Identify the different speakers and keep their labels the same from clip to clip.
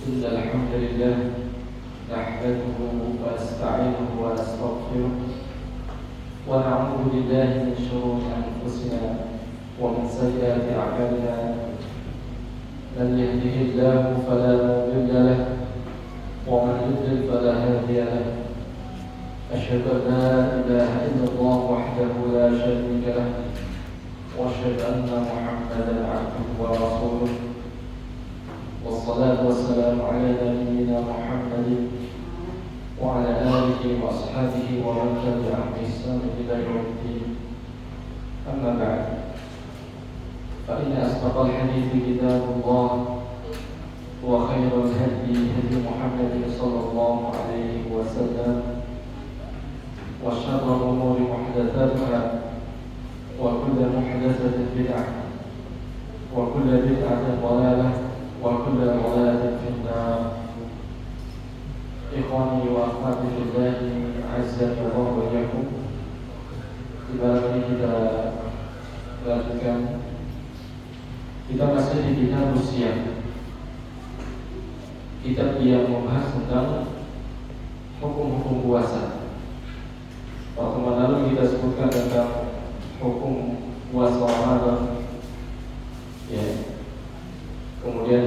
Speaker 1: إن الحمد لله نحمده ونستعينه ونستغفره ونعوذ بالله من شرور أنفسنا ومن سيئات أعمالنا من يهده الله فلا مضل له ومن يضلل فلا هادي له أشهد أن لا إله إلا الله وحده لا شريك له وأشهد أن محمدا عبده ورسوله والصلاة والسلام على نبينا محمد وعلى آله وأصحابه ومن تبعهم بإحسان إلى يوم الدين. أما بعد فإن أصدق الحديث كتاب الله وخير الهدي هدي محمد صلى الله عليه وسلم وشر الأمور محدثاتها وكل محدثة بدعة وكل بدعة ضلالة وكل ضلالة في النار. إخواني وأخواتي في الله عزني الله وإياكم. Kembali kita lanjutkan. Kita masih di kitab Siyam, kitab yang membahas tentang hukum-hukum puasa. Pertemuan lalu kita sebutkan tentang hukum puasa Ramadan, ya. Kemudian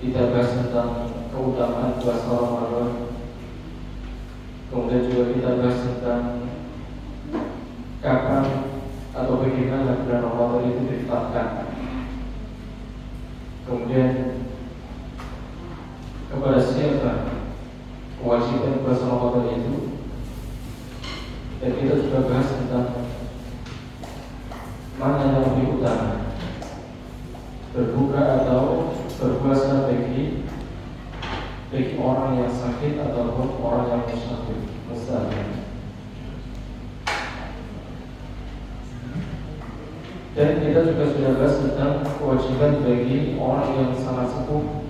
Speaker 1: kita bahas tentang keutamaan puasa Ramadan. Kemudian juga kita bahas tentang kapan atau bagaimana bulan Ramadan itu ditetapkan. Kemudian kepada siapa kewajiban puasa Ramadan itu. Dan kita juga bahas tentang mana yang lebih utama, berbuka atau berpuasa bagi orang yang sakit ataupun orang yang musafir. Dan kita juga sudah bahas tentang kewajiban bagi orang yang sangat sepuh,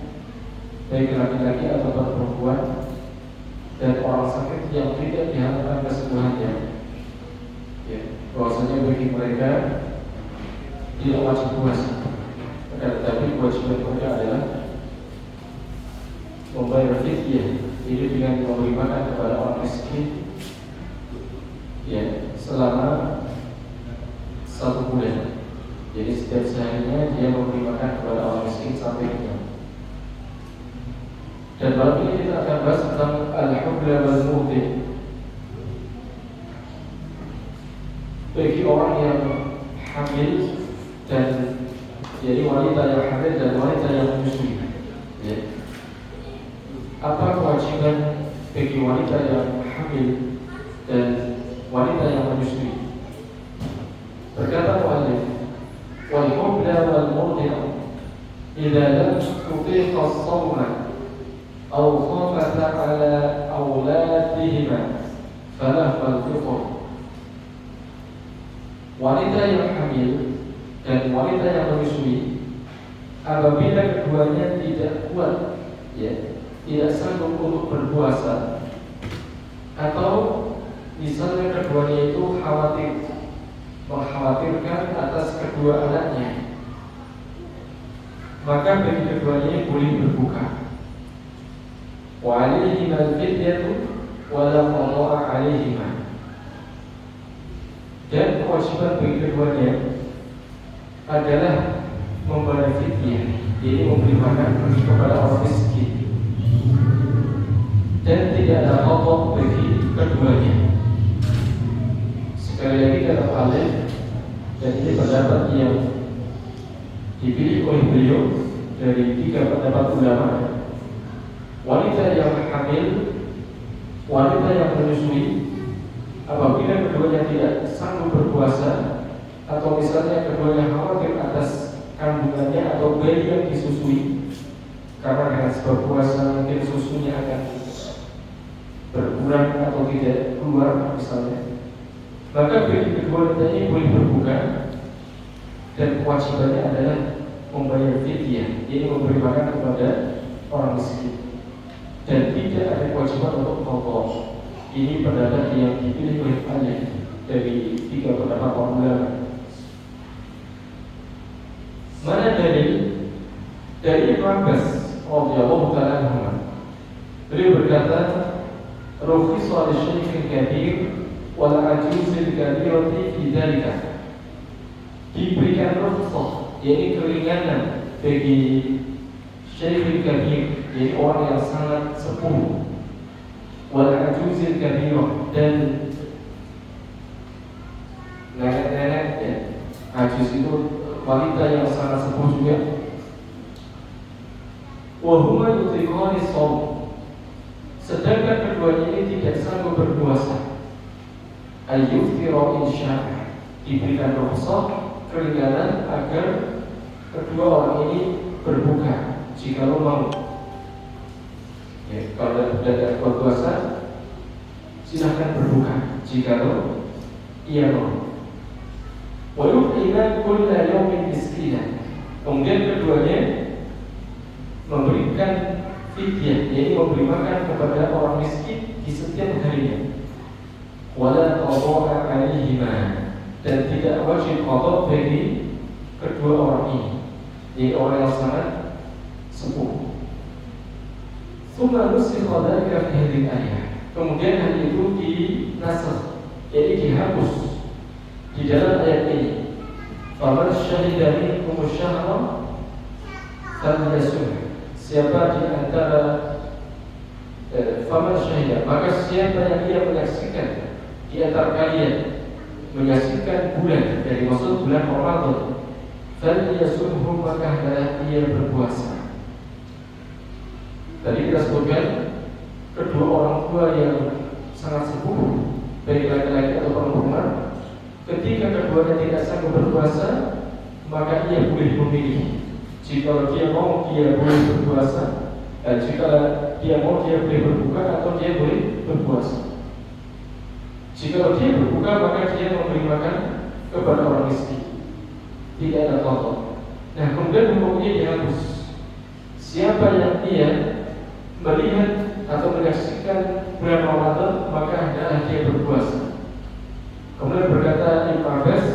Speaker 1: baik laki-laki ataupun perempuan, dan orang sakit yang tidak diharapkan kesembuhannya, ya, bahwasanya bagi mereka tidak wajib puasa. Tetapi kewajiban mereka adalah membayar fidyah, ini dengan memberi makan kepada orang miskin, ya, selama 1 bulan. Jadi setiap seharinya dia memberi makan kepada orang miskin sampai kenyang. Dan malam ini kita akan bahas tentang al-hubla wal murdi. Bagi orang yang hamil dan jadi wanita yang hamil dan wanita yang menyusui, ya. Apa kewajiban bagi wanita yang hamil dan wanita yang menyusui? Berkata muallif, wal hubla wal murdi idza lam tutiqa as-sawma aw khafata ala auladihima falah al-fitr. Wanita yang hamil dan wanita yang menyusui, apabila keduanya tidak kuat, ya, tidak sanggup untuk berpuasa, atau misalnya keduanya itu mengkhawatirkan atas kedua anaknya, maka bagi keduanya boleh berbuka. Wa alaihima al-fidyatu wa la qada'a alaihima. Dan kewajiban bagi keduanya adalah membayar fidyah, yaitu memberi makan kepada orang miskin, dan tidak ada qada bagi keduanya. Sekali lagi kata Alif, dan ini pendapat yang dipilih oleh beliau dari 3 pendapat ulama. Wanita yang hamil, wanita yang menyusui, apabila keduanya tidak sanggup berpuasa, atau misalnya keduanya khawatir atas kandungannya atau bayi yang disusui, karena dengan sebab puasa mungkin susunya akan berkurang atau tidak keluar misalnya, maka bagi kedua wanita ini boleh berbuka, dan kewajibannya adalah membayar fidyah, yaitu memberi makan kepada orang miskin, dan tidak ada kewajiban untuk qada. Ini pendapat yang dipilih oleh banyak dari 3 pendapat ulama. Mana dalil? Dari Ibnu Abbas radhiyallahu ta'ala anhu Beliau berkata, "Rukhisa lisyaikhin kabir wal ajuzil kabirati fi dzalika." Diberikan rukhsah, yaitu keringanan bagi syaikhul kabir, yaitu orang yang sangat sepuh, wal ajuzil kabirah, dan nenek-nenek ya. Ajuz itu wanita yang sangat sepuh juga. Wa huma yutiqani shaum, sedangkan keduanya ini tidak sanggup berpuasa. Ayyuftira insya'a, diberikan rukhsah keringanan agar kedua orang ini berbuka jika lo mau. Ya, kalau tidak berpuasa silahkan berbuka jika lo iya mau. Wa yu'ina kulla yawmin miskinan, kemudian keduanya memberikan fidyah, yaitu memberi makan kepada orang miskin di setiap harinya. Wala qada'a 'alaihima, dan tidak wajib qada bagi kedua orang ini, yaitu orang yang sangat sepuh. Tsumma nusikha dzalika fi hadhihi al-ayah, kemudian hal itu dinasakh, yaitu dihapus di dalam ayat ini. Faman syahida minkum asyhara falyasum, siapa di antara faman syahida, maka siapa yang ia menyaksikan di antara kalian menyaksikan bulan, dari maksud bulan Ramadan, falyasumhu, maka hendaklah ia berpuasa. Tadi kita sebutkan kedua orang tua yang sangat sepuh, baik laki-laki atau perempuan, ketika keduanya tidak sanggup berpuasa, maka ia boleh memilih. Jika dia mau, dia boleh berpuasa, dan jika dia mau, dia boleh berbuka atau dia boleh berpuasa. Jika dia berbuka, maka dia memberi makan kepada orang miskin, tidak ada qada. Nah, kemudian hukumnya dihapus. Siapa yang dia melihat atau menyaksikan bulan Ramadan, maka hendaklah dia berpuasa. Kemudian berkata Ibnu Abbas,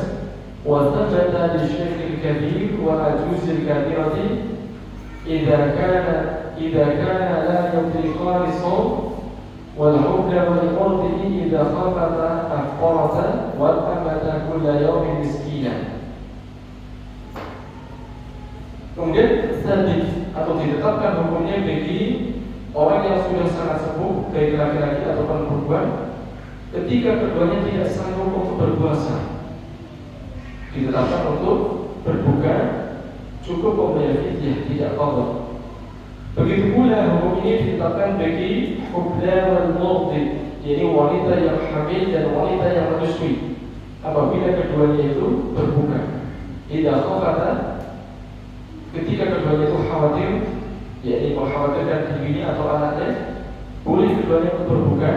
Speaker 1: wa thabata li syaikhil kabir wa ajuzil kabirati idza kana la yutiqani shaum wal hukma wal murdi idza khafata afqarata wal amata kulla yawmin miskina. Kemudian sabit atau ditetapkan hukumnya bagi orang yang sudah sangat sepuh, baik laki-laki atau perempuan, ketika keduanya tidak sanggup untuk berpuasa, ditetapkan untuk berbuka, cukup membayar fidyah, tidak qada. Begitu pula hukum ini ditetapkan bagi hubla wal murdi, yaitu wanita yang hamil dan wanita yang menyusui, apabila keduanya itu berbuka. Tidak khafata, ketika keduanya itu khawatir, yaitu mengkhawatirkan dirinya atau anaknya, boleh keduanya untuk berbuka.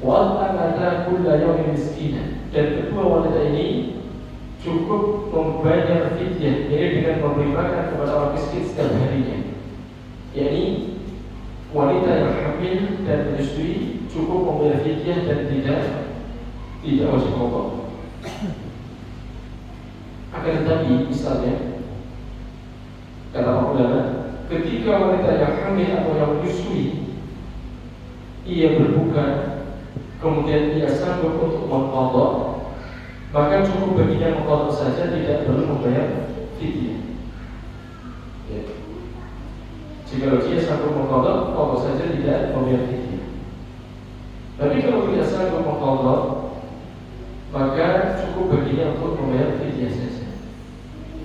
Speaker 1: Wal amata kulla yawmin miskina, dan kedua wanita ini cukup membayar fidyah, yaitu dengan memberi makan kepada orang miskin setiap harinya. Yakni wanita yang hamil dan menyusui cukup membayar fidyah dan tidak wajib qada. Akan tetapi misalnya kata para ulama, ketika wanita yang hamil atau yang menyusui ia berbuka, kemudian ia sanggup untuk mengqadha, maka cukup baginya mengqadha saja, tidak perlu membayar fidyah. Ya. Jika dia sanggup mengqadha, qadha saja, tidak membayar fidyah. Tapi kalau tidak sanggup mengqadha, maka cukup baginya untuk membayar fidyah saja.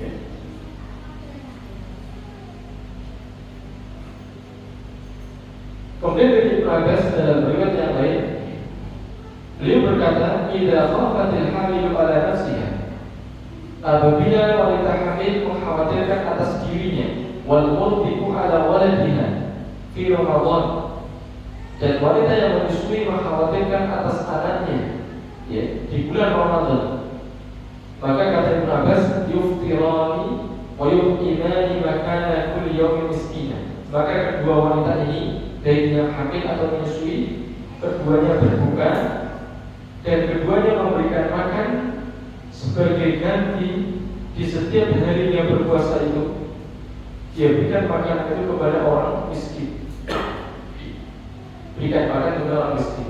Speaker 1: Ya. Kemudian dari Ibnu Abbas dalam riwayat yang lain, beliau berkata, "Idza khafatil hamil ala nafsiha," apabila wanita hamil mengkhawatirkan atas dirinya, wal murdiqu ala waladiha fi Ramadan, dan wanita yang menyusui mengkhawatirkan atas anaknya, ya, di bulan Ramadan, maka kata Ibnu Abbas, "Yuftirani wa yu'imani makana kulli yawmin miskina," maka kedua wanita ini, baik yang hamil atau menyusui, keduanya berbuka dan keduanya memberikan makan sebagai ganti di setiap harinya berpuasa itu. Dia berikan makanan itu kepada orang miskin. diberikan makan kepada orang miskin.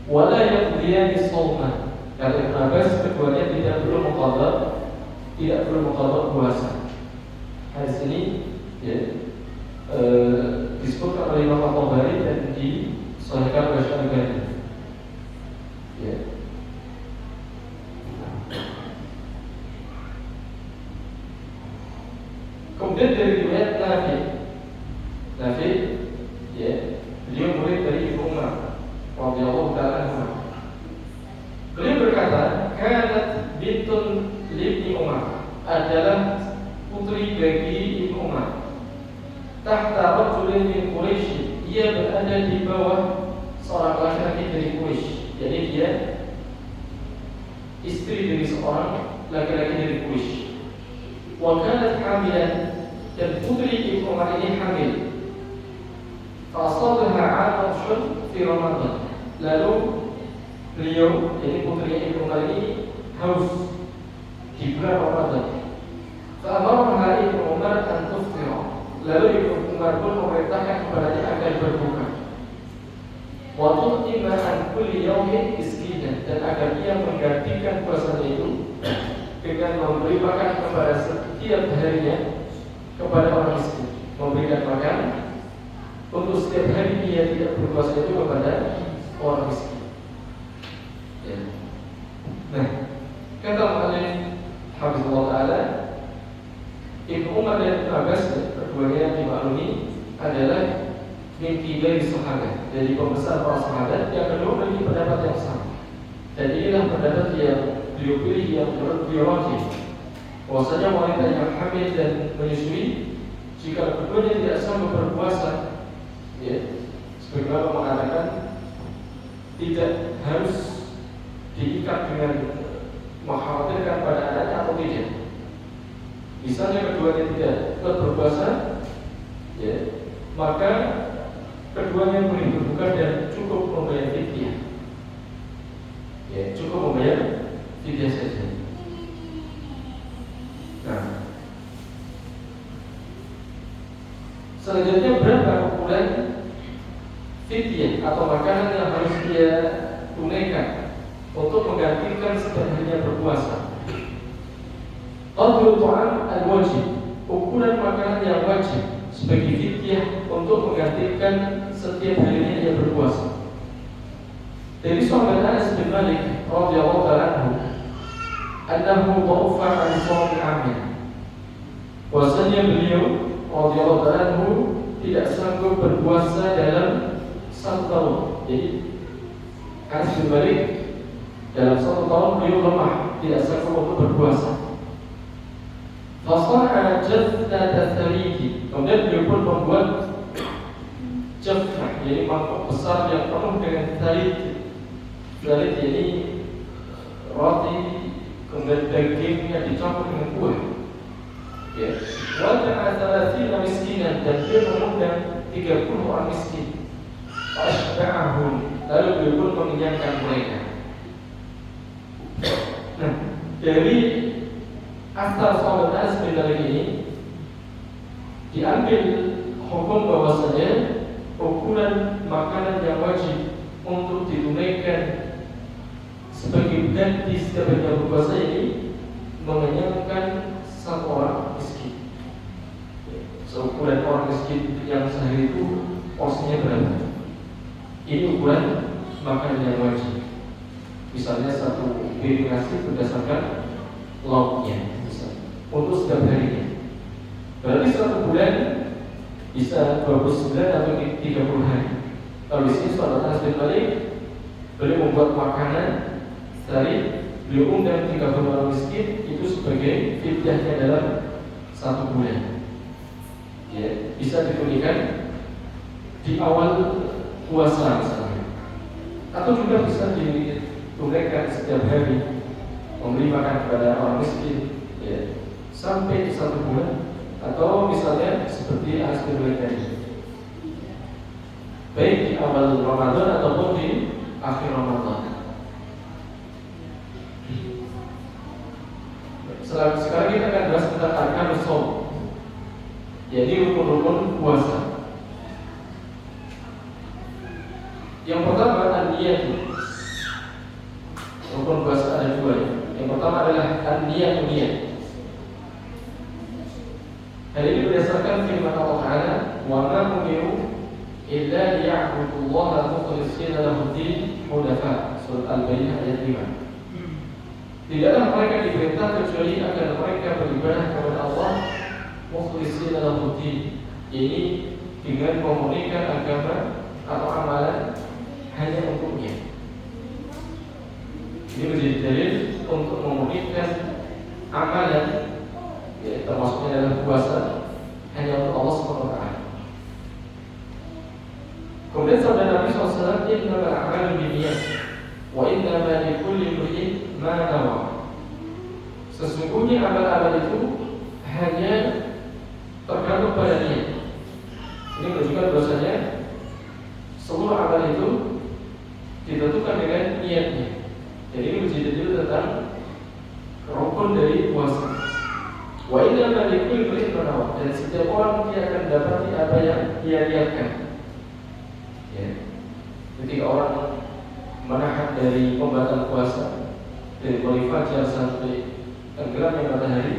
Speaker 1: Wala yaqdiyani shauma. Kata Ibnu Abbas, keduanya tidak perlu mengqadha puasa. Hadis ini ya, disebutkan oleh Imam Al-Tabari dan disahihkan oleh Syaribani. Ya. Kemudian dari riwayat Nafi, ya, beliau murid dari Ibnu Umar radhiyallahu ta'ala anhu. Beliau berkata, kanat bintun libni Umar, adalah putri bagi Ibnu Umar. Tahta rajulin min Quraisy, ia berada di bawah seorang laki-laki dari Quraisy. Jadi dia istri dari seorang laki-laki dari Quraisy. Wa kanat hamilan, dan putri Ibnu Umar ini hamil. Fa asabaha 'atshun fi Ramadan. Lalu beliau, jadi putri Ibnu Umar ini haus di bulan Ramadan. Fa amaraha Ibnu Umar an tuftira. Lalu Ibnu Umar pun memerintahkan kepadanya agar berbuka. Wa tu'tima an kulli yawmin miskinan, dan agar ia menggantikan puasanya itu dengan memberi makan kepada setiap harinya kepada orang miskin, memberikan makan untuk setiap hari dia tidak berpuasa itu kepada orang miskin. Ya. Nah, kata Mu'allim Hafizullah Ta'ala, Ibnu Umar dan Ibnu Abbas, keduanya dimaklumi adalah mimpi dari sahabat, dari pembesar para sahabat. Yang kedua memiliki pendapat yang sama, dan inilah pendapat yang beliau pilih, yang menurut biologi, bahwasanya wanita yang hamil dan menyusui, jika keduanya tidak sanggup berpuasa, ya, sebagaimana mengatakan tidak harus diikat dengan mengkhawatirkan pada anaknya atau tidak. Misalnya keduanya tidak kuat berpuasa, ya, maka keduanya boleh berbuka dan cukup membayar fidyah. Ya, cukup membayar fidyah saja. Nah, selanjutnya berapa ukuran fidyah atau makanan yang harus dia tunaikan untuk menggantikan setiap harinya berpuasa? Qadru ta'am al-wajib, ukuran makanan yang wajib sebagai fidyah untuk menggantikan setiap harinya dia berpuasa. Dari sahabat Anas bin Malik radhiyallahu anhu, annahu dha'afa an shaum al-'amil. Bahwasanya beliau radhiyallahu anhu tidak sanggup berpuasa dalam 1 tahun. Jadi Anas bin Malik dalam 1 tahun beliau lemah, tidak sanggup untuk berpuasa. Fasara jafnat thariki, kemudian beliau pun membuat jafnah, jadi mangkok besar yang penuh dengan tharid. Tharid ini roti, kemudian dagingnya dicampur dengan buah. Ya, wada'a 30 miskinan, dan dia mengundang 30 orang miskin. Fashba'ahum, lalu beliau pun mengenyangkan mereka. Nah, dari asal sahabat Anas bin Malik ini diambil hukum bahwasanya ukuran makanan yang wajib untuk ditunaikan sebagai ganti setiap hari berpuasa ini mengenyangkan 1 orang miskin. Seukuran orang miskin yang sehari itu porsinya berapa? Ini ukuran makanan yang wajib. Misalnya 1 piring nasi berdasarkan lauknya, untuk setiap harinya. Berarti 1 bulan bisa 29 atau 30 hari. Kalau di sini sahabat Anas bin Malik beliau membuat makanan dari beliau undang 30 orang miskin itu sebagai fidyahnya dalam 1 bulan. Ya, bisa ditunaikan di awal puasa misalnya, atau juga bisa ditunaikan setiap hari, memberi makan kepada orang miskin, ya, sampai 1 bulan, atau misalnya seperti Anas bin Malik tadi, baik di awal Ramadan ataupun di akhir Ramadan. Sekarang kita akan bahas tentang arkanus shaum, jadi rukun-rukun puasa. an-niyat. Rukun puasa ada dua ya. Yang pertama adalah an-niyat. Hal ini berdasarkan firman Allah Ta'ala, wa ma umiru illa liya'budullaha mukhlishina lahu-d-din hunafa. Surat Al-Baqarah ayat 5. Tidaklah mereka diperintah kecuali agar mereka beribadah kepada Allah mukhlishina lahu-d-din. Ini dengan memurnikan agama atau amalan hanya untuknya. Ini menjadi dalil untuk memurnikan amalan, ya, termasuknya dalam puasa hanya untuk Allah SWT. Kemudian sabda Nabi SAW, innamal a'malu binniyat wa innamal likulli imri'in ma nawa. Sesungguhnya amal-amal itu hanya tergantung pada niat. Ini menunjukkan bahwasanya seluruh amal itu ditentukan dengan niatnya. Jadi ini menjadi dalil tentang rukun dari puasa. Wa innamal likulli imri'in ma nawa. Dan setiap orang dia akan dapati apa yang dia niatkan. Ya. Ketika orang menahan dari pembatalan puasa dari mulai fajar sampai tenggelamnya matahari,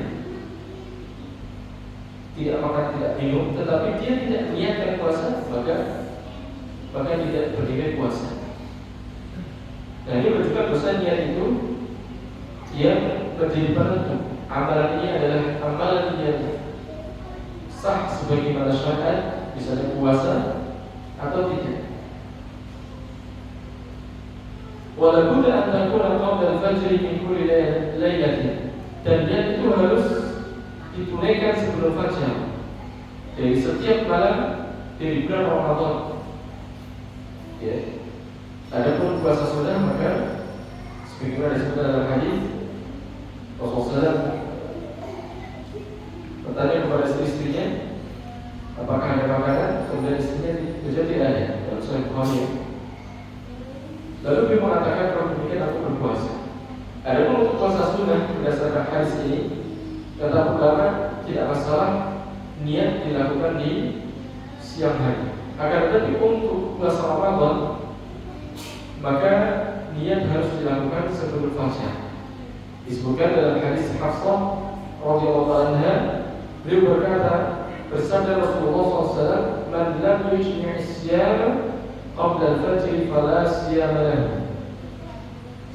Speaker 1: tidak makan, tidak minum, tetapi dia tidak niatkan puasa, maka tidak berdiri puasa. Nah, ini menunjukkan bahwa niat itu yang menjadi penentu. Amalan ini adalah amalan yang sah sebagaimana syariat, misalnya puasa atau tidak. Walaupun an takuna qabla al-fajr min kulli lailatin, dan dia itu harus ditunaikan sebelum fajar dari setiap malam dari bulan Ramadan. Ya. Adapun puasa sunnah maka sebagaimana disebutkan dalam hadis, Rasulullah bertanya kepada istrinya, apakah ada makanan? Kemudian istrinya tidak ada. Dalam Sahih Bukhari. Lalu dia mengatakan, kalau demikian aku berpuasa. Adapun untuk puasa sunnah berdasarkan hadis ini, kata ulama tidak masalah niat dilakukan di siang hari. Akan tetapi untuk puasa Ramadan, maka niat harus dilakukan sebelum fajar. Disebutkan dalam hadis Hafsah radhiyallahu anha, beliau berkata, bersabda Rasulullah SAW, "Man lam yujmi' as-siyam qabla al-fajr fala siyama lahu."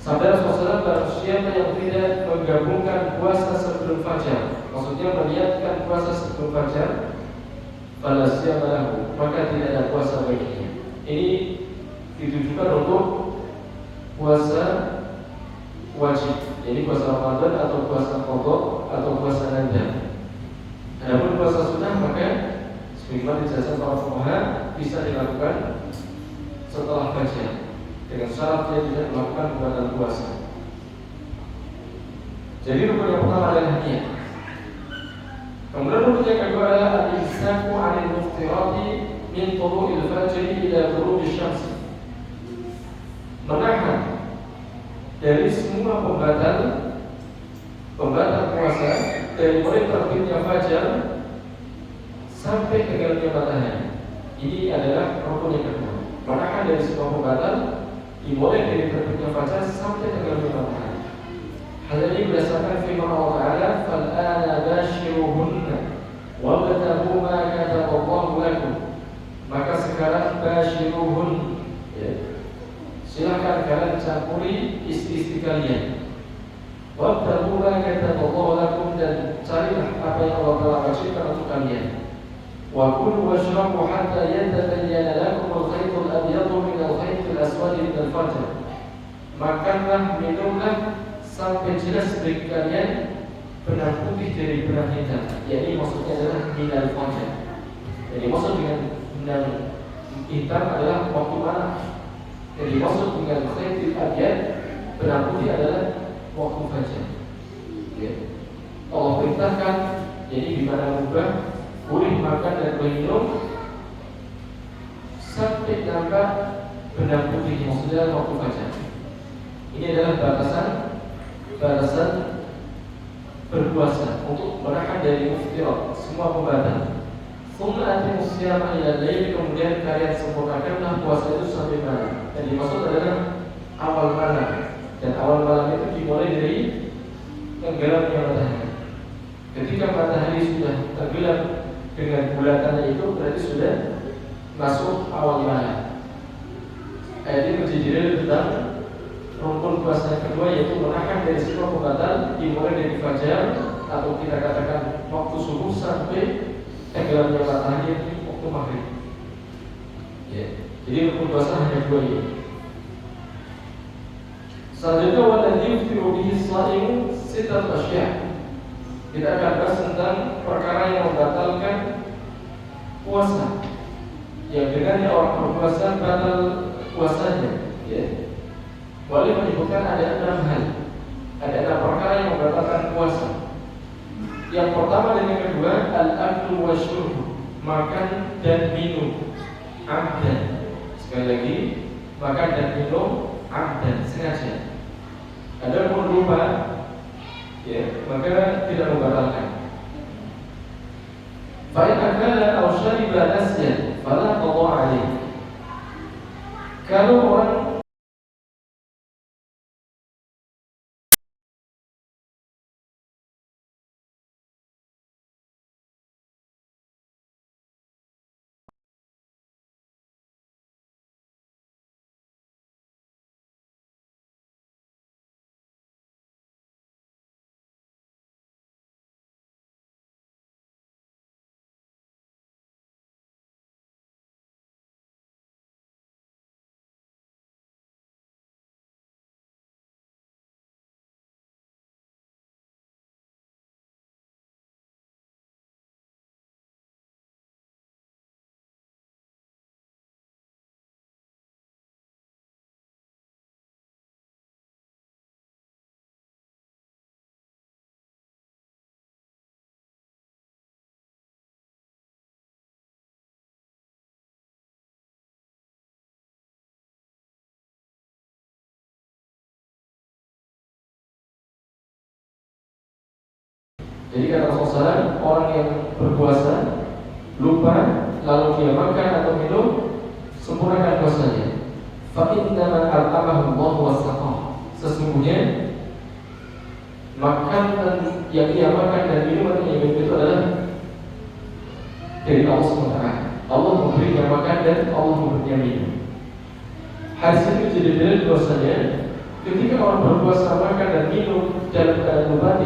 Speaker 1: Sabda Rasulullah, barang siapa yang tidak menggabungkan puasa sebelum fajar, maksudnya meniatkan puasa sebelum fajar, fala siyama lahu, maka tidak ada puasa baginya. Ini ditujukan untuk puasa wajib, jadi puasa Ramadan atau puasa qadha atau puasa nadar. Adapun puasa sunnah maka sebagaimana dijelaskan para fuqaha bisa dilakukan setelah fajar dengan syarat dia tidak melakukan pembatal puasa. Jadi rukun yang pertama adalah niat. Kemudian rukun yang kedua adalah al-imsaku 'anil muftirati min tulu'il fajr ila ghurubi syams. Menahan dari semua pembatal puasa dari mulai terbitnya fajar sampai tenggelamnya matahari. Ini adalah rukun yang kedua. Menahan dari semua pembatal dimulai dari terbitnya fajar sampai tenggelamnya matahari. Hal ini berdasarkan firman Allah Ta'ala, "Fal'ana bashiruhunna wabtaghu ma kataballahu lakum." Maka sekarang bashiruhun, ya, silakan kalian campuri istri-istri kalian. Wabtaghu ma kataballahu lakum, dan carilah apa yang Allah Ta'ala wajibkan untuk kalian. Wa kulu washrabu hatta yatabayyana lakum al-khayt al-abyad min al-khayt al-aswad min al-fajr. Makanlah, minumlah sampai jelas bagi kalian benang putih dari benang hitam. Yakni maksudnya adalah min al-fajr. Jadi maksud dengan benang hitam adalah waktu mana? Jadi maksud dengan khayt al-abyad, benang putih adalah waktu fajar. Ya. Allah perintahkan, jadi di mana mubah boleh makan dan minum sampai nampak benang putih, maksudnya waktu fajar. Ini adalah batasan berpuasa untuk menahan dari muftirat, semua pembatal. Thumma atimus siyama ila lail, kemudian kalian sempurnakanlah puasa itu sampai malam. Yang dimaksud adalah awal malam. Dan awal malam itu dimulai dari tenggelamnya matahari. Ketika matahari sudah tenggelam dengan bulatannya itu, berarti sudah masuk awal malam. Ayat ini berjudul tentang rukun puasa yang kedua, yaitu menahan dari semua pembatal dimulai dari fajar atau kita katakan waktu subuh sampai tenggelamnya matahari waktu maghrib. Ya. Jadi rukun puasa hanya dua ini. Selanjutnya waladhi yuftiru bihi sha'imu sittatu asya'. Kita akan bahas tentang perkara yang membatalkan puasa, yang dengannya orang berpuasa batal puasanya. Ya. Boleh menyebutkan ada 6 hal, ada 6 perkara yang membatalkan puasa. Yang pertama dan yang kedua, al-aklu wa syurb, makan dan minum amdan. Sekali lagi, makan dan minum amdan, sengaja. Ada pun lupa, ya, maka tidak membatalkan. Fa in akala aw shariba nasyan fala qada alayh. Kalau orang jadi kata Rasulullah, orang yang berpuasa lupa lalu dia makan atau minum, sempurnakan puasanya. Fa innama at'amahu Allah wa saqah. Sesungguhnya makan dan yang dia makan dan minum itu adalah dari Allah SWT. Allah memberinya makan dan Allah memberinya minum. Hadis ini menjadi dalil bahwasanya ketika orang berpuasa makan dan minum dalam keadaan lupa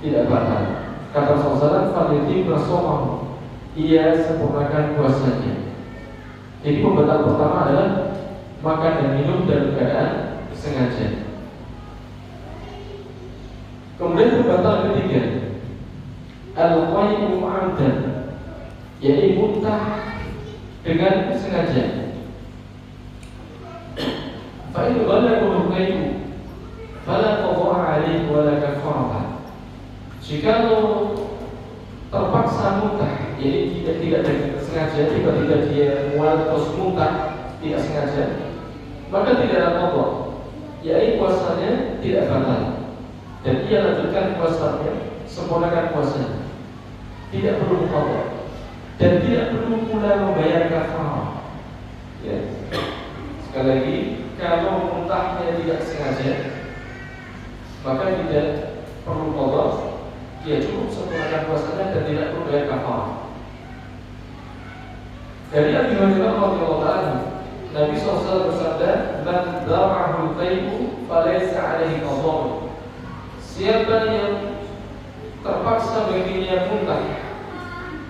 Speaker 1: tidak batal. Kata Rasulullah, "Falitim rasomahu." Ia sempurnakan puasanya. Jadi pembatal pertama adalah makan dan minum dalam keadaan sengaja. Kemudian pembatal ketiga, al-qai'u amdan, yaitu muntah dengan sengaja. Fa in ghalaba al-qai'u fala qada'a 'alaihi wa la kafarah. Jika terpaksa muntah, jadi tidak dengan sengaja, tiba-tiba dia mual terus muntah tidak sengaja, maka tidak ada qada, yaitu puasanya tidak batal dan ia lanjutkan puasanya, sempurnakan puasanya, tidak perlu qada dan tidak perlu pula membayar kafarah. Ya. Sekali lagi, kalau muntahnya tidak sengaja, maka tidak perlu qada. Dia cukup sempurnakan puasanya dan tidak perlu bayar kafarah. Dari Abi Hurairah radhiyallahu anhu, Nabi SAW bersabda, "Man dara'ahu al-qai'u falaysa 'alaihi qadha." Siapa yang terpaksa baginya muntah,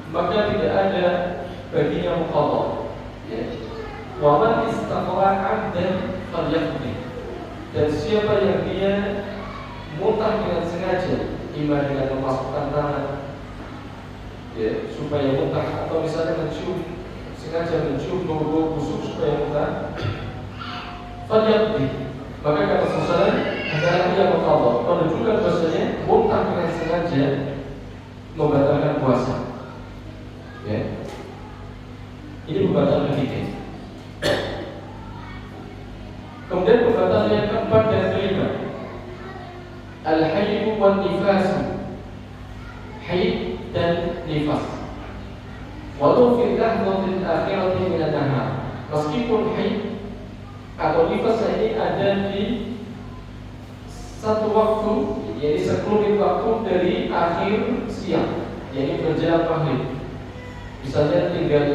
Speaker 1: maka tidak ada baginya qadha. Ya. Wa man istaqra'a 'amdan falyaqdi. Dan siapa yang dia muntah dengan sengaja, iman dengan memasukkan tangan, ya, supaya muntah, atau misalnya sengaja mencium bau-bau busuk supaya muntah, falyaqdi, maka kata Rasulullah adalah ia qadha, menunjukkan bahwasanya muntah dengan sengaja membatalkan puasa. Ya. Ini pembatal ketiga. Kemudian pembatal yang keempat dan kelima, al-haid wan nifas. Haid dan nifas. walau fi lahzatil akhirati minan nahar, meskipun haid atau nifas ini ada di satu waktu, yaitu sekelumit waktu dari akhir siang, yaitu menjelang maghrib. Misalnya tinggal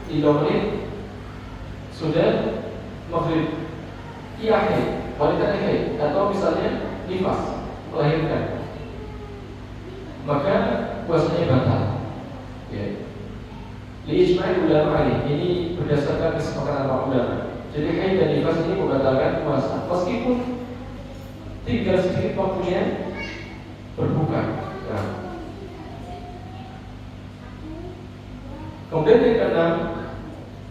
Speaker 1: 3 menit sudah maghrib, ia haid, wanita haid, atau misalnya nifas, melahirkan, maka puasanya batal. Ya. Li'ijma'i ulama ini berdasarkan kesepakatan para ulama. Jadi haid dan nifas ini membatalkan puasa, meskipun tinggal sedikit waktunya berbuka. Nah. Kemudian yang keenam,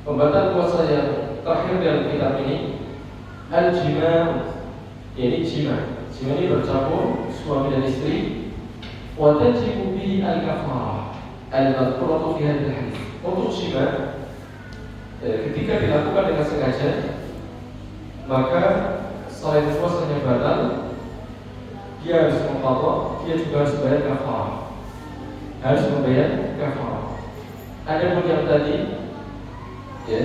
Speaker 1: pembatal puasa yang terakhir dalam kitab ini, al-jima', yaitu jima'. Jima' ini bercampur suami dan istri. Wa tajibu bihi al-kafarah al-madhkuratu fi hadhil hadits. Untuk jima' ketika dilakukan dengan sengaja, maka selain puasanya batal, dia harus mengqadha, dia juga harus bayar kafarah. Harus membayar kafarah. Ada pun yang tadi, ya,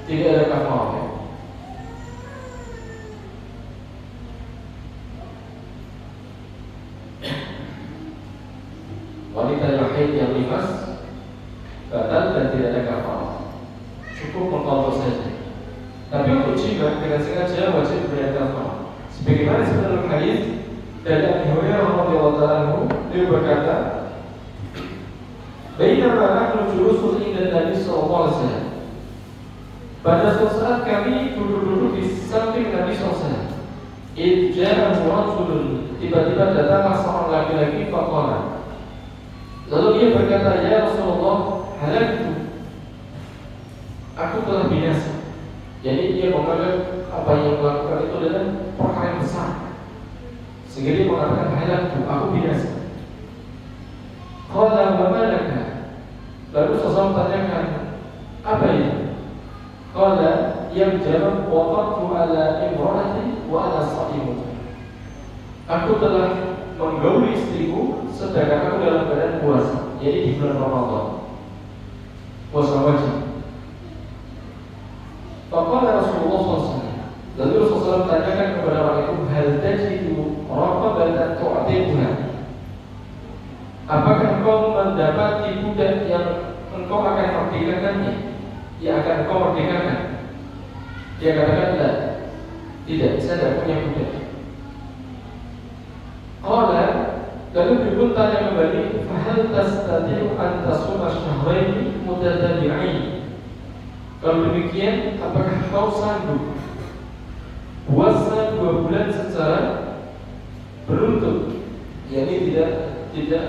Speaker 1: tidak ada kafarah. Ya. Wanita yang haid yang nifas batal dan tidak ada kafarah, cukup mengqadha saja. Tapi untuk jima dengan sengaja wajib membayar kafarah. Sebagaimana dalam hadis dari Abu Hurairah radhiyallahu anhu, dia berkata, "Bainama nahnu julusun inda Nabi sallallahu alaihi wasallam." Pada suatu saat kami duduk-duduk di samping Nabi sallallahu alaihi wasallam. Ijja'ahu rajulun, tiba-tiba datanglah seorang laki-laki faqala. Lalu dia berkata, "Ya Rasulullah, halaktu. Aku telah binasa." Jadi dia menganggap apa yang melakukan itu adalah perkara yang besar, sehingga dia mengatakan, halaktu, aku binasa. Qala wa ma laka? Lalu seseorang tanyakan, apa ini? Qala, yang jawab, waqaftu ala imra'ati wa ana sha'imun. Aku telah menggauli istriku sedangkan aku dalam keadaan puasa, jadi di bulan Ramadan, puasa wajib. Faqala Rasulullah SAW. Lalu Rasulullah SAW tanyakan kepada orang itu, hal tajidu raqabatan tu'atiquha? Apakah engkau mendapati budak yang engkau akan merdekakannya, yang akan engkau merdekakan? Dia katakan, tidak, saya tidak punya budak. Qala, lalu dia pun tanya kembali, fahal tastati'u an tasuma syahraini mutatabi'ain? Kalau demikian, apakah kau sanggup puasa 2 bulan secara beruntun? Yani tidak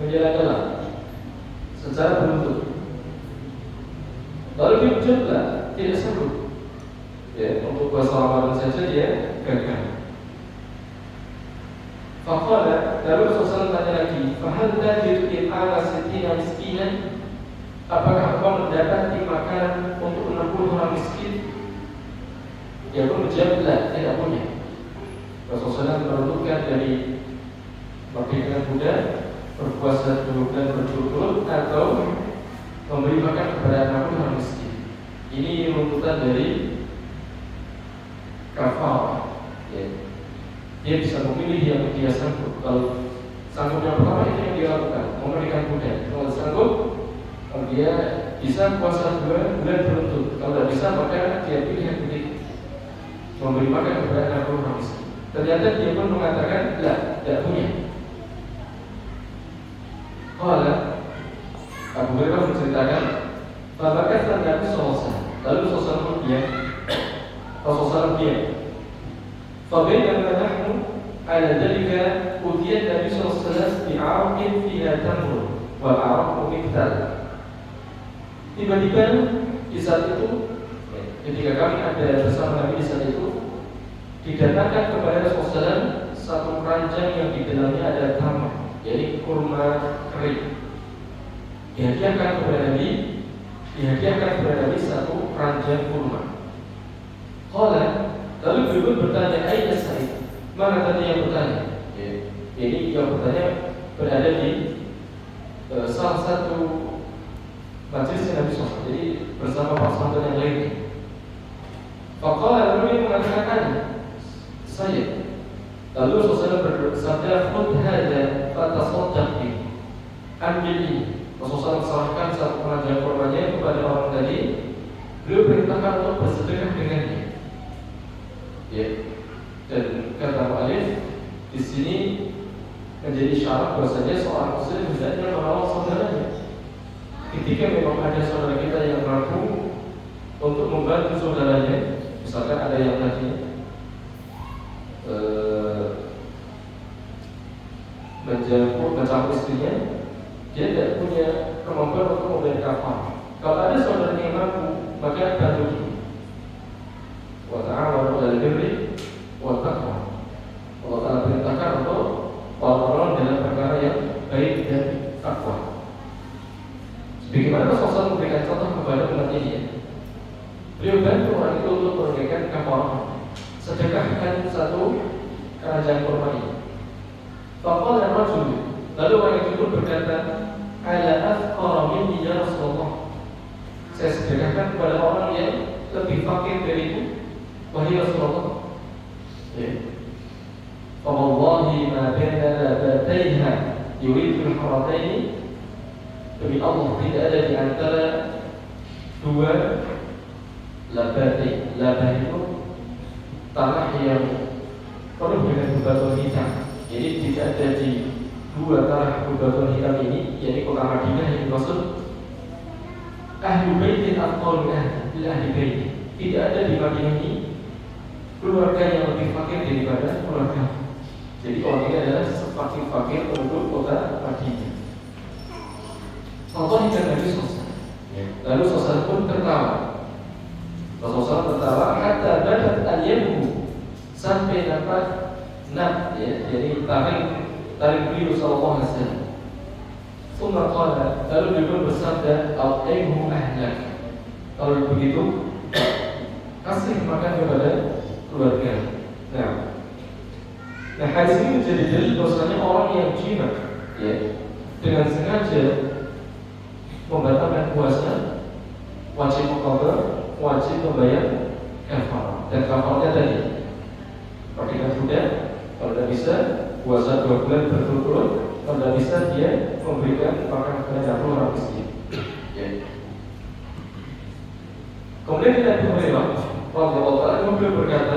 Speaker 1: menjela-jela, secara beruntun. Lalu dia menjawab, tidak sanggup. Ya, untuk puasa Ramadan saja dia gagal. Faqala, lalu Rasulullah tanya lagi, fahal tajidu it'ama sittina miskinan? Apakah engkau mendapati makanan untuk 60 orang miskin? Dia pun menjawab, tidak punya. Rasulullah menentukan dari merdekakan budak, berpuasa 2 bulan berturut-turut, atau memberi makan kepada 60 orang miskin. Ini runtutan dari kafarah. Ya. Dia bisa memilih yang dia sanggup. Kalau sanggup yang pertama itu yang dia lakukan, memberikan budak. Kalau sanggup, dia bisa puasa 2 bulan beruntun. Kalau tidak bisa, maka dia pilih yang ketiga, memberi makan kepada 60 orang miskin. Ternyata dia pun mengatakan, tidak punya. Qala, Abu Hurairah menceritakan, Fabakatan Nabi SAW. Lalu Rasulullah diam. Rasulullah diam. Fabainama nahnu ala dhalika utiya Nabi SAW bi'arqin fiha tamrun wal 'araqu mithal. Tiba-tiba di saat itu, ketika kami ada bersama Nabi di saat itu, didatangkan kepada Rasulullah satu keranjang yang di dalamnya ada tamar, yaitu kurma kering. Dihadiahkan kepada Nabi satu keranjang kurma. Qala, lalu beliau bertanya, aina Sa'id? Mana tadi yang bertanya? Ini yang bertanya berada di salah satu majelis Nabi SAW, jadi bersama para sahabat yang lain. Faqala, lalu dia mengatakan, saya. Lalu Rasulullah bersabda, "Khudh hadza fatasaddaq bi." Ambil ini. Rasulullah serahkan satu keranjang kurmanya kepada orang tadi. Beliau perintahkan untuk bersedekah dengannya. Ya. Dan kata mu'allif di sini menjadi syarat bahwasanya seorang muslim hendaknya menolong saudaranya. Ketika memang ada saudara kita yang ragu untuk membantu saudaranya, misalkan ada yang tadi mencampur istrinya, dia tidak punya kemampuan untuk membayar kafar. Kalau ada saudara yang mampu, maka bantu dia. Wa ta'awanu 'alal birri wa taqwa. Allah Ta'ala perintahkan untuk menolong dalam perkara yang baik dan takwa. Sebagaimana Rasulullah memberikan contoh kepada umat ini, beliau bantu orang itu untuk menunaikan kafarah. Sedekahkan satu keranjang kurma ini. Faqala ar-rajul, lalu orang itu pun berkata, "Ala afqara minni ya Rasulullah." Saya sedekahkan kepada orang yang lebih fakir dariku, wahai Rasulullah. Ya. Wallahi ma baina labataiha yuridul harataini. Demi Allah, tidak ada di antara dua labatai. Labah itu tanah yang penuh dengan bebatuan hitam. Jadi tidak ada di dua tanah bebatuan hitam ini, yaitu kota Madinah yang dimaksud ahli baitin atqal min ahli baiti. Tidak ada di Madinah ini keluarga yang lebih fakir daripada keluarga. Jadi orang ini adalah sefakir-fakir penduduk kota Madinah. Allah hingga Nabi SAW. Lalu Rasulullah pun tertawa. Rasulullah tertawa hatta badat al-yamhu, sampai dapat nak, ya, jadi tarik beliau sallallahu alaihi wasallam. Summa qala, lalu dia pun bersabda, "At'imhu ahlak." Kalau begitu, kasih makan kepada keluarga. Nah, hadis ini menjadi dalil bahwasanya orang yang jima, ya, dengan sengaja membatalkan puasa, wajib qada, wajib membayar kafarah. Dan kafarahnya tadi, perhatikan sudah, kalau tidak bisa puasa 2 bulan berturut-turut, kalau tidak bisa dia memberikan makan kepada 20 orang miskin. Ya. Kemudian kita Hurairah radhiyallahu anhu beliau berkata,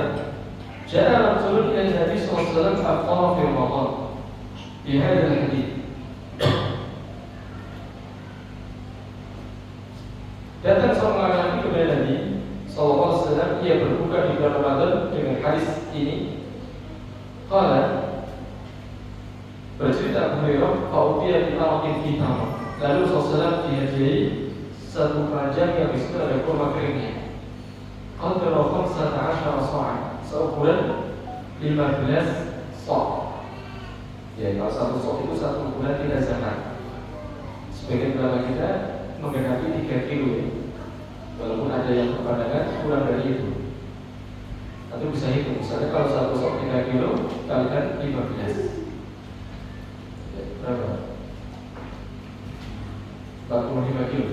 Speaker 1: "Ja'a Rasulun ila Nabi sallallahu alaihi wasallam afqara fi Ramadan." Di hadis hadis. Datang seorang laki-laki kepada Nabi sallallahu alaihi wasallam, ia berbuka di bulan Ramadan dengan hadis ini. Qala, bercerita Abu Hurairah, "Fa'utiya bi araqin fi tamr." Lalu Rasulullah dihadiahi satu keranjang yang isinya ada kurma keringnya. Qadra 15 sa'an, seukuran 15 sa'. Ya, kalau satu sa' itu 1 bulan tidak zakat. Sebagian ulama kita menggenapi 3 kilo, ya. Walaupun ada yang berpandangan kurang dari itu. Atau bisa hitung, misalnya kalau satu sa' 3 kilo kalikan 15, ya, berapa? 45 kilo.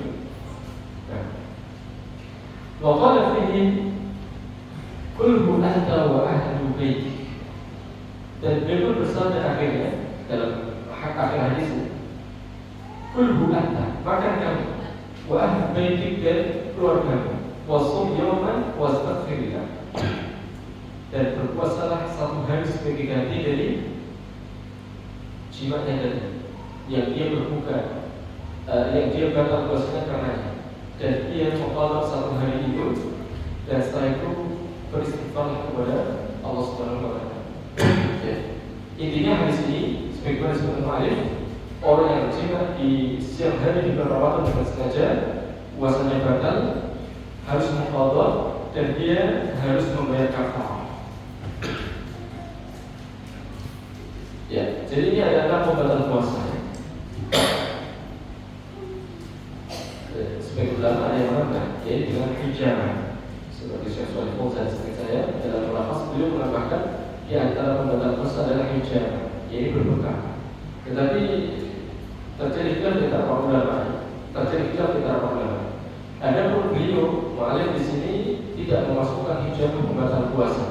Speaker 1: Wa qala fihi kulhu anta wa ahlu baiti. Dan beliau bersabda akhirnya dalam akhir hadis ini, kulhu anta, makan kamu, wa ahlu baiti, dan keluargamu, wasum yawman wastaghfirillah, dan berpuasalah 1 hari sebagai ganti dari jimatnya tadi yang dia berbuka, yang dia batal puasanya karenanya. Dan ia mengqadha 1 hari itu, dan setelah itu beristighfar kepada Allah Subhanahu wa taala. Ya. Intinya hadis ini sebagaimana disebutkan Malik, orang yang berjima di siang hari di bulan Ramadan dengan sengaja, puasanya batal, harus mengqadha, dan dia harus membayar kafarah. Ya, jadi ini adalah pembatal puasa. Sebagai ulama ada yang menambah, yaitu dengan hijrah. Seperti Syekh Shalih Fauzan sering saya dalam lafaz beliau menambahkan, di antara pembatal puasa adalah hijrah, yaitu berbuka. Tetapi terjadi khilaf di antara ulama. Adapun beliau mu'alif di sini tidak memasukkan hijabah pembatal puasa.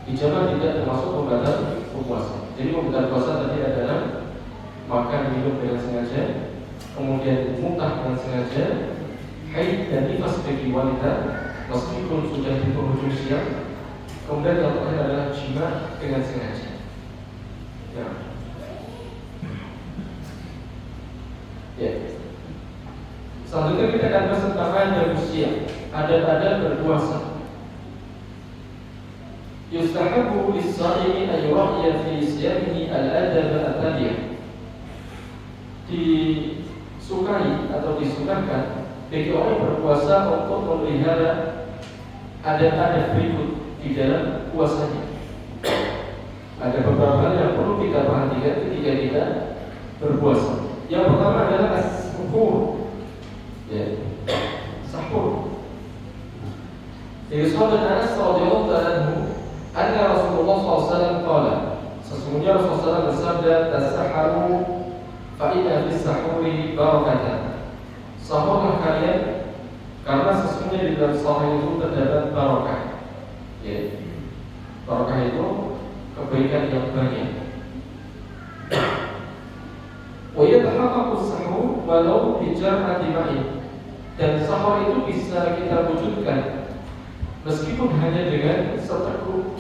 Speaker 1: Hijabah tidak termasuk pembatal puasa. Jadi pembatal puasa tadi adalah makan minum dengan sengaja, kemudian muntah dengan sengaja, haid dan nifas bagi wanita meskipun sudah di penghujung siang, kemudian yang terakhir adalah jima dengan sengaja. Ya. Selanjutnya kita akan bahas tentang adab siam, adab-adab berpuasa. Yustahabu lis-shaimi an yura'ya fi siyamihi al-adab at-tabi'ah. Disukai atau disunnahkan bagi orang yang berpuasa untuk memelihara adab-adab berikut di dalam puasanya. Ada beberapa hal yang perlu kita perhatikan ketika kita berpuasa. Yang pertama adalah as-suhur. Sahur. Dari sahabat Anas radhiyallahu anhu, anna Rasulullah SAW qala, sesungguhnya Rasulullah SAW bersabda, "Tasaharu fa inna fis sahuri barakatan." Sahurlah kalian karena sesungguhnya di dalam sahur itu terdapat barakah. Barakah itu kebaikan yang banyak. Wa yatahaqqaqu as-sahur walau bi jar'ati ma'in. Dan sahur itu bisa kita wujudkan meskipun hanya dengan seteguk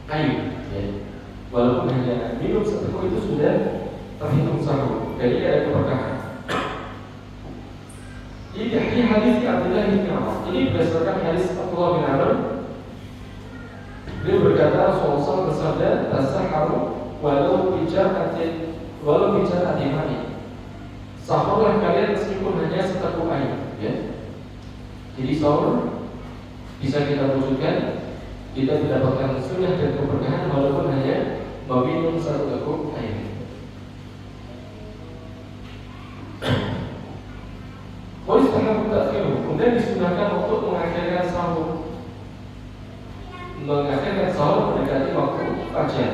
Speaker 1: air, walaupun hanya minum seteguk itu sudah terhitung sahur. Jadi ada keberkahan. Ini hadis Abdullah bin Amr. Ini berdasarkan hadis Abdullah bin Amr. Beliau berkata, Rasulullah bersabda, "Tasaharu walau bijaratin ma'in." Sahurlah kalian meskipun hanya seteguk air. Jadi sahur bisa kita wujudkan, kita mendapatkan sunnah dan keberkahan walaupun hanya meminum satu teguk air. Kemudian disunahkan untuk mengakhirkan sahur mendekati waktu fajar.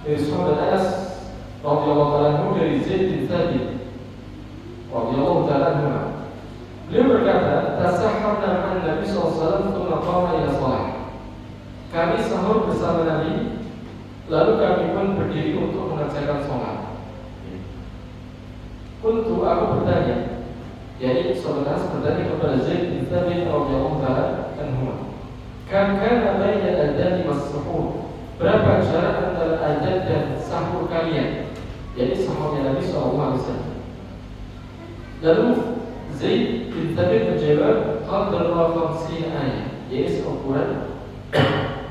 Speaker 1: Dari sahabat Anas radhiyallahu anhu dari Zaid bin Thabit radhiyallahu anhu, beliau berkata, "Tasaharna ma'an Nabi sallallahu alaihi wasallam tsumma qama ila shalah." Kami sahur bersama Nabi, lalu kami pun berdiri untuk mengerjakan salat. Kuntu, aku bertanya, yakni sahabat Anas bertanya kepada Zaid bin Thabit radhiyallahu anhu, "Kam kana baina al-adhan was-suhur?" Berapa jarak antara adzan dan sahur kalian? Jadi sahurnya Nabi SAW. Lalu Zaid bin Thabit menjawab, "Qadra 50 ayat." Yaitu seukuran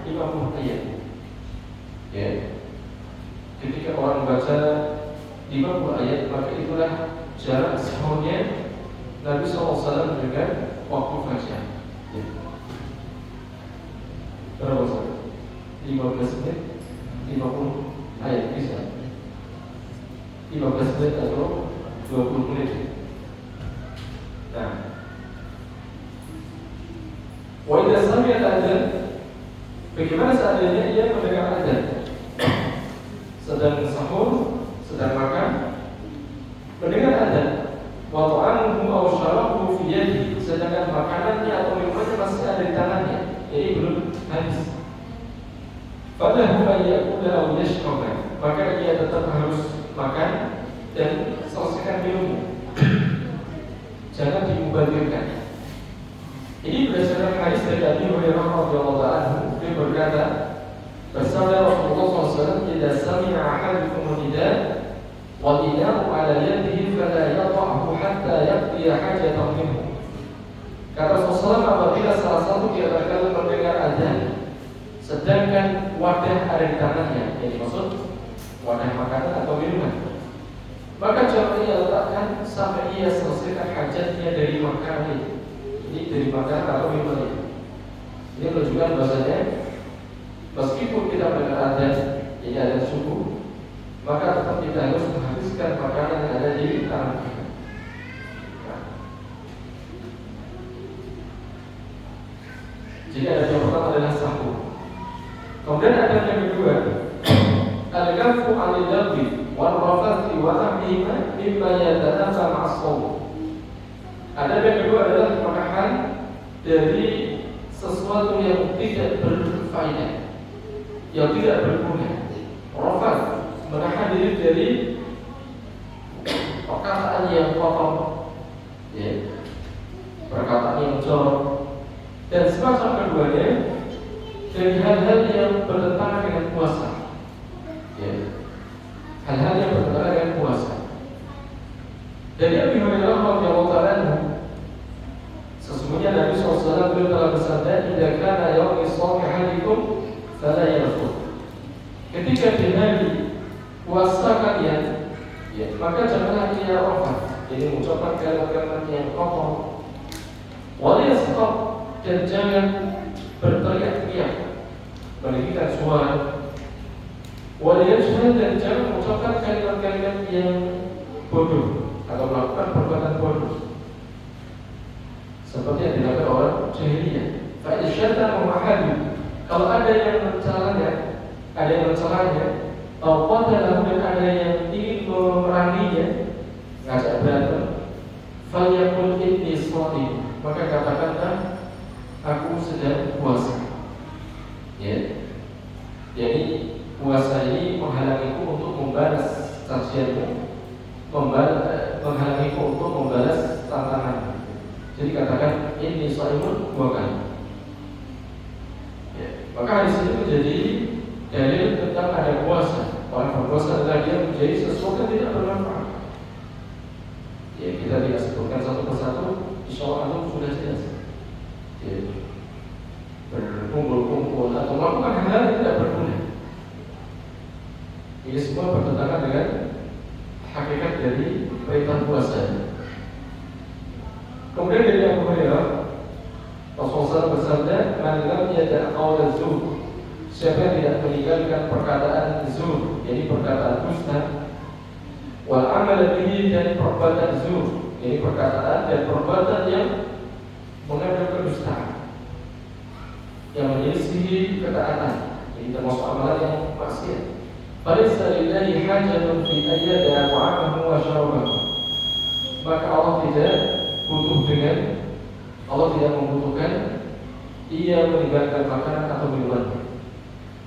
Speaker 1: 50 ayat. Ketika orang membaca 50 ayat, maka itulah jarak sahurnya Nabi SAW dengan waktu fajar. Berapa sahaja? 15 menit, 50 ayat bisa. 15 menit atau 20 menit. Nah, wa idza sami'a al-adzan, bagaimana seandainya ia mendengar adzan? Sedang sahur, sedang makan, mendengar adzan. Wa ta'amuhu aw syarabuhu fi yadihi, sedangkan makanannya atau minumannya masih ada di tangannya, jadi belum habis. Falahu an ya'kula aw yashraba, maka ia tetap harus makan dan selesaikan minumnya. Jangan dimubazirkan. Ini berdasarkan hadis dari Abi Hurairah radhiyallahu anhu, dia berkata, bersabda Rasulullah SAW, "Idza sami'a ahadukum an-nida' wal ina'u 'ala yadihi fala yadh'ahu hatta yaqdi hajatahu minhu." Kata Rasulullah, apabila salah satu di antara kalian mendengar azan, sedangkan wadah ada di tangannya, yang dimaksud wadah makanan atau minuman, maka jangan ia letakkan sampai ia selesaikan hajatnya dari makanan itu. Ini dari makanan atau minuman itu. Ini menunjukkan bahasanya meskipun kita mendengar azan, ini ada subuh, maka tetap kita harus menghabiskan makanan yang ada di tangan kita. Jadi ada yang pertama adalah sahur. Kemudian ada yang kedua, al-ghafu an 'anil lagwi wal rafathi wa nahwihima mimma yatanafa ma'as-shaum. Adab yang kedua adalah menahan dari sesuatu yang tidak berfaedah, yang tidak berguna. Rafath, menahan diri dari perkataan yang kotor, ya, perkataan yang jorok, dan semacam keduanya dari hal-hal yang bertentangan dengan puasa, ya, hal-hal yang bertentangan dengan puasa. Jadi Abu Hurairah radhiyallahu ta'ala, sesungguhnya Nabi SAW beliau telah bersabda, "Idza kana yawmu shaumi ahadikum fala yarfud." Ketika di hari puasa kalian, ya, maka janganlah ia rafath, jadi mengucapkan kalimat-kalimat yang kotor. Wala yaskhab, dan jangan berteriak-teriak, meninggikan suara. Wala yajhal, dan jangan mengucapkan kalimat-kalimat yang bodoh atau melakukan perbuatan bodoh seperti yang dilakukan orang jahiliyah. Fa isyata mahali, kalau ada yang mencelanya, atau qatalahu, dan ada yang ingin memeranginya, ngajak berantem, falyaqul inni shaim, maka katakanlah aku sedang puasa. Ya. Jadi puasa ini menghalangiku untuk membalas cacianmu, menghalangiku untuk membalas tantangan. Jadi katakan ini shaimun 2 kali. Ya. Maka hadis ini menjadi dalil tentang ada puasa. Orang berpuasa adalah dia menjadi sesuatu yang tidak bermanfaat. Ya, kita tidak sebutkan satu persatu, insya Allah sudah jelas. Ya. Berkumpul-kumpul atau melakukan hal-hal yang tidak berguna. Ini semua bertentangan dengan hakikat dari perintah puasa. Kemudian dari Abu Hurairah, Rasulullah bersabda, "Man lam yada' qawla zur", siapa yang tidak meninggalkan perkataan zur, jadi perkataan dusta, wal amal bihi, dan perbuatan zur, jadi perkataan dan perbuatan yang mengandung kedustaan, yang menyelisihi ketaatan, jadi termasuk amalan yang maksiat. Falaysa lillahi hajatun fi ayyada ta'amahu wa syarabahu, maka Allah tidak membutuhkan ia meninggalkan makanan atau minuman.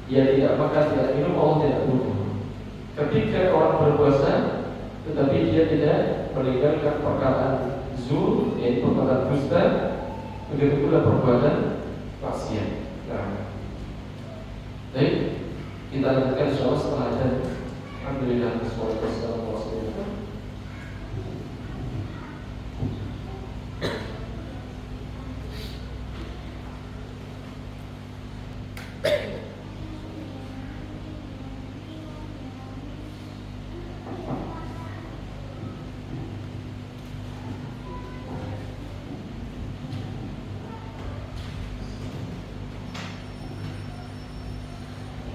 Speaker 1: Ia tidak makan, tidak minum, Allah tidak butuh. Ketika orang berpuasa tetapi dia tidak meninggalkan perkataan zur, yaitu perkataan dusta, begitu pula perbuatan maksiat. Nah, baik, kita lanjutkan insyaallah setelah azan. Alhamdulillah, wassalatu wassalamu ala rasulillah.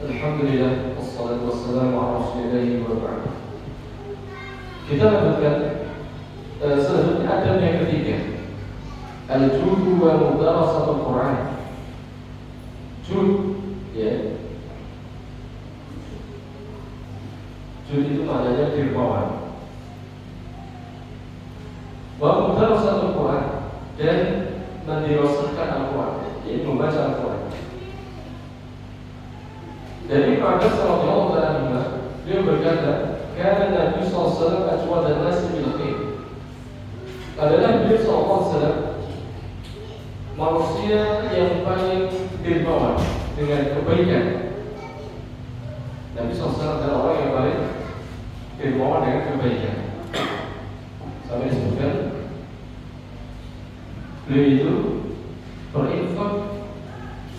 Speaker 1: Alhamdulillah, wassalatu wassalamu ala rasulillah wa ba'd. Kita lanjutkan selanjutnya adab yang ketiga, al-judu wa mudarasatul Quran. Jud, ya. Jud itu maknanya dermawan. Wa mudarasatul Quran, dan mendirasahkan Al-Quran, yaitu membaca Al-Quran. Dari Anas radhiyallahu anhu, beliau berkata, "Kana Nabi sallallahu alaihi wasallam ajwadan nasi bil khair." Adalah beliau sallallahu alaihi wasallam manusia yang paling dermawan dengan kebaikan. Nabi sallallahu alaihi wasallam adalah orang yang paling dermawan dengan kebaikan. Sampai disebutkan beliau itu berinfak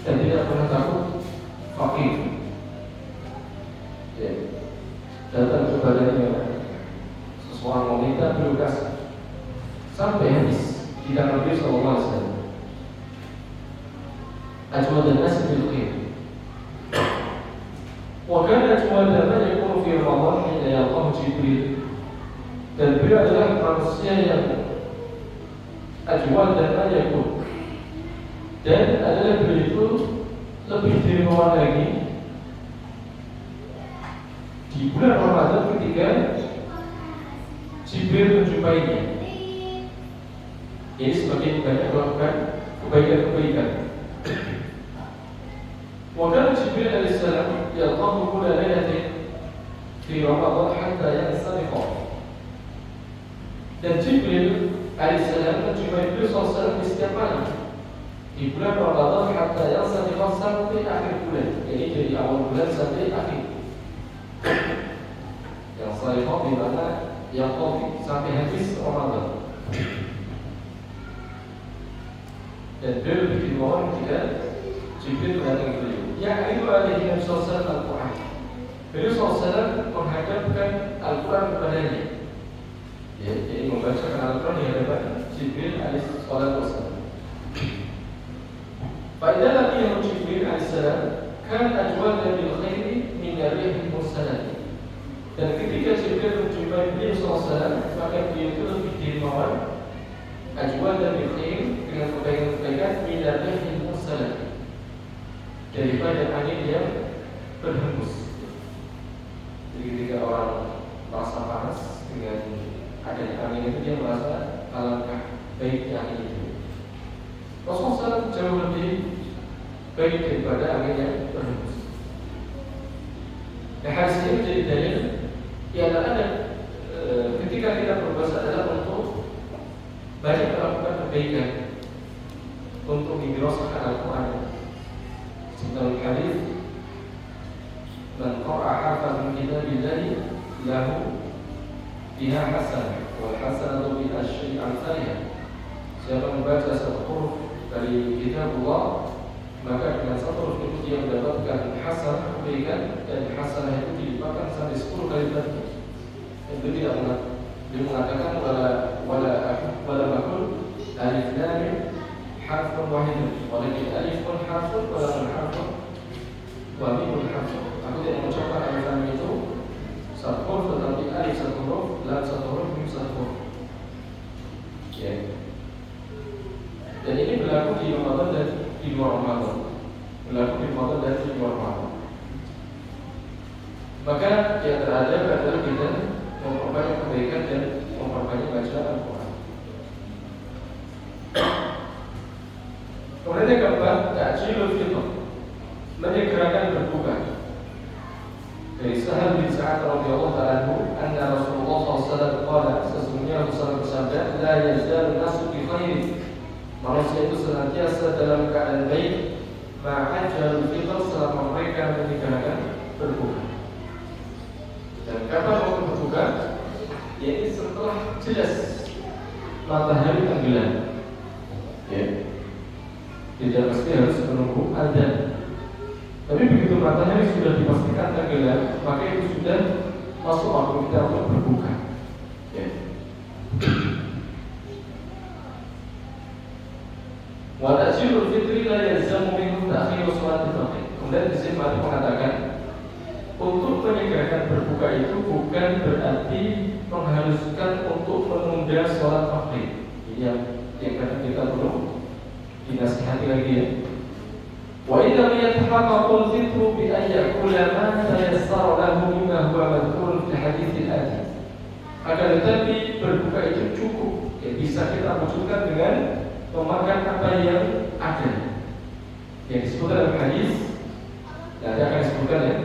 Speaker 1: dan tidak pernah takut fakir. Datang kepadanya seseorang meminta belukas sampai habis di tangan Nabi sallallahu alaihi wasallam. Ajwadan nasi bil khair. Wa kana ajwadan ma yakunu fi Ramadan hina yalqahu Jibril. Dan beliau adalah manusia yang ajwadan ma yakun, dan adalah beliau itu lebih dermawan lagi di bulan Ramadan ketika Jibril menjumpainya. Ini sebagai banyak melakukan kebaikan-kebaikan. Waktu Jibril alaihissalam yalqahu kulla lailatin fi Ramadan hatta yansarifa. Dan Jibril alaihissalam menjumpai beliau SAW di setiap malam di bulan Ramadan hatta yansarifa sampai akhir bulan. Jadi dari awal bulan sampai akhir. Yang sarifah di mana yang kopi sampai habis Ramadan. Dan beliau lebih dimohon ketika Jibril mendatangi beliau. Ya itu alaihi wasallam Al-Quran. Beliau SAW menghadapkan Al-Quran kepadanya. Ya, jadi membacakan Al-Quran di hadapan Jibril alaihi wasallam. Pada Nabi Jibril alaihissalam kan ajwada bil khairi min rihil mursalati. Dan ketika Jibril menjumpai beliau SAW, maka beliau itu lebih dermawan ajwada bil khairi dengan kebaikan-kebaikan min rihil mursalati, daripada angin yang berhembus. Jadi ketika orang merasa panas dengan adanya angin itu, dia merasa alangkah baiknya angin itu. Rasulullah SAW jauh lebih baik daripada angin yang berhembus. Nah, hadis ini menjadi dalil yang ada ketika kita berpuasa adalah untuk banyak melakukan kebaikan, untuk mendirasakan Al-Quran. Sebenarnya hadis man qara'a harfan min kitabillahi lahu biha hasanah wal hasanatu bi asyri amsalha. Siapa membaca satu huruf dari kitabullah, maka dengan satu huruf itu dia mendapatkan hasanah kebaikan, dan hasanah itu dilipatkan sampai 10 kali lipat. Itu tidak dia mengatakan wala makul alif lam mim harfun wahidun, walakin alifun harfun wa lam harfun wa mim harfun. Aku tidak mengucapkan alif lam itu satu huruf, tetapi alif satu huruf, lam satu huruf, mim satu huruf. Ya. Dan ini berlaku di Ramadan dan di luar Ramadan. Berlaku di Ramadan dan di luar Ramadan. Maka yang terhadap adalah kita memperbanyak kebaikan dan memperbanyak bacaan Al-Quran. Kemudian yang keempat, ta'jilul fitr, menyegerakan berbuka. Dari Sahal bin Sa'ad radhiyallahu ta'ala anhu, anna Rasulullah SAW qala, sesungguhnya Rasulullah bersabda, la yazalu nasu bi khairin, manusia itu senantiasa dalam keadaan baik, ma'ajal fitr, selama mereka menyegerakan berbuka. Dan kapan waktu berbuka? Yaitu setelah jelas matahari tenggelam. Ya. Tidak mesti harus menunggu adzan. Tapi begitu matahari sudah dipastikan tenggelam, maka itu sudah masuk waktu kita untuk berbuka. Ya. Wa ta'jilul fitri la yalzamu minhu ta'khiru sholatil fajr. Kemudian di sini mengatakan untuk menyegerakan berbuka itu bukan berarti mengharuskan untuk menunda sholat maghrib. Ini yang kadang kita perlu dinasihati lagi ya. Wa idza yatahaqqaqul fitru bi an yakula ma tayassara lahu mimma huwa madhkurun fi haditsil ati. Akan tetapi berbuka itu cukup, ya, bisa kita wujudkan dengan memakan apa yang ada. Yang disebutkan dalam hadis, nanti akan disebutkan ya.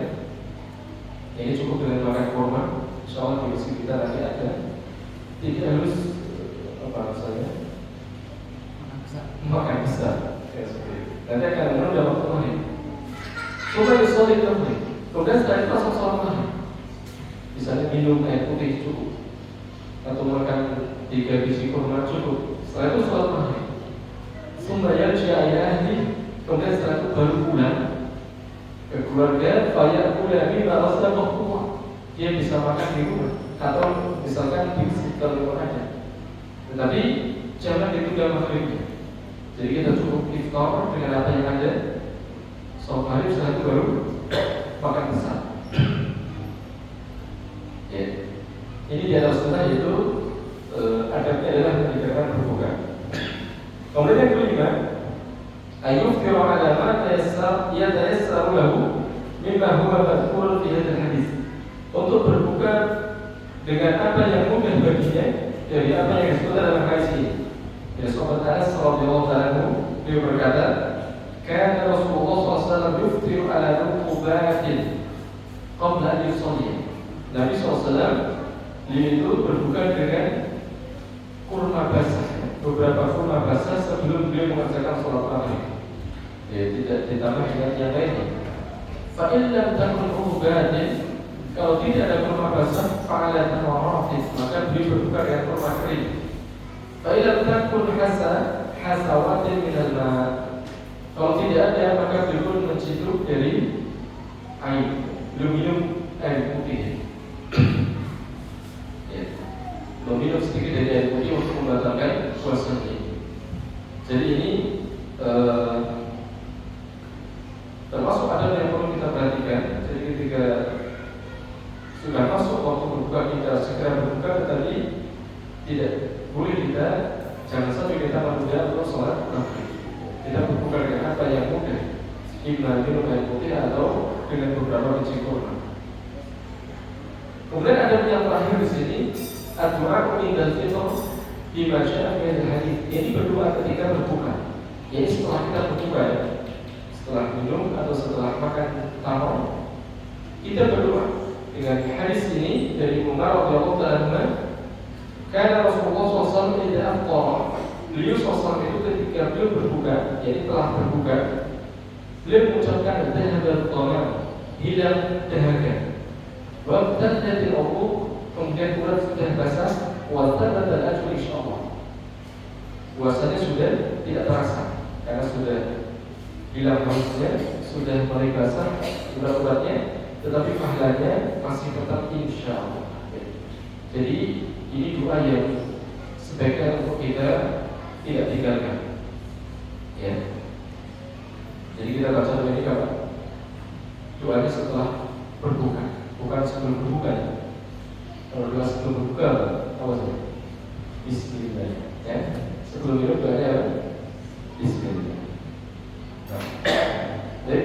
Speaker 1: Ini cukup dengan makan kurma. Insyaallah di sini kita nanti ada. Tidak harus apa rasanya? Makan besar. Nanti akan menunda waktu maghrib. Coba disolik maghrib. Kemudian setelah itu langsung sholat maghrib. Misalnya minum air putih cukup, atau makan 3 biji kurma cukup. Setelah itu sholat maghrib. Sumbayar syai'ahli. Kemudian setelah itu baru pulang ke keluarga, banyak pula ini merasa bahwa dia bisa makan di rumah atau misalkan di sekitar rumah aja. Tetapi jangan ditunda maghribnya. Jadi kita cukup iftar dengan apa yang ada. Sholat maghrib, setelah itu baru makan besar. Ya. Ini di atas sunnah, yaitu adabnya adalah menyegerakan berbuka. Kemudian yang kelima, ayufkiru ala ma yatayassaru lahu mimma huwa madhkur fi hadzal hadis. untuk berbuka dengan apa yang mudah baginya dari apa yang disebut dalam hadis ini. Ya, sahabat Anas radhiyallahu anhu beliau berkata, "Kana Rasulullah SAW yuftiru ala rutubatin qabla an yusalli." Nabi SAW itu berbuka dengan kurma basah, beberapa kurma basah sebelum beliau mengerjakan sholat maghrib. Ya, tidak ditambah dengan yang lainnya. Fa in lam takun rutubatin, kalau tidak ada kurma basah, fa'ala tawarafid, maka beliau berbuka dengan kurma kering. Fa in lam takun hasawatin minal ma, kalau tidak ada maka beliau pun menciduk dari air, beliau minum air putih. Ya, meminum sedikit dari air putih untuk membatalkan puasanya. Jadi ini termasuk adab yang perlu kita perhatikan. Jadi ketika sudah masuk waktu berbuka, kita segera berbuka, tetapi tidak boleh kita, jangan sampai kita menunda untuk sholat maghrib. Kita berbuka dengan apa yang mudah, imma minum air putih atau dengan beberapa biji kurma. Kemudian ada yang terakhir di sini, ad-du'a indal fitr bima jaa'a min al-hadits. Ini berdoa ketika berbuka. Jadi setelah kita berbuka, setelah minum atau setelah makan tamar, kita berdoa dengan hadis ini dari Umar radhiyallahu anhu. Karena Rasulullah SAW tidak afqara, beliau SAW itu ketika beliau berbuka, jadi telah berbuka, beliau mengucapkan dhahaba dhamma, hilang dahaga. Wabtadatil uruq, kemudian urat sudah basah, wa tabata al-ajr insyaallah. Puasanya sudah tidak terasa karena sudah hilang hausnya, sudah mulai basah urat-uratnya, tetapi pahalanya masih tetap insyaallah. Jadi ini doa yang sebaiknya untuk kita tidak tinggalkan. Ya. Jadi kita baca doa ini kapan? Doanya setelah berbuka, bukan sebelum berbuka. Kalau doa sebelum berbuka, apa sih? Bismillah. Ya. Sebelum itu doanya apa? Bismillah. Nah. Baik,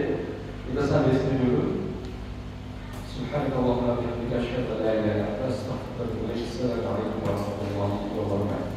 Speaker 1: kita sampai sini dulu. Subhanakallahumma wa bihamdika asyhadu an la ilaha illa anta astaghfiruka wa atubu ilaik. Assalamualaikum warahmatullahi wabarakatuh.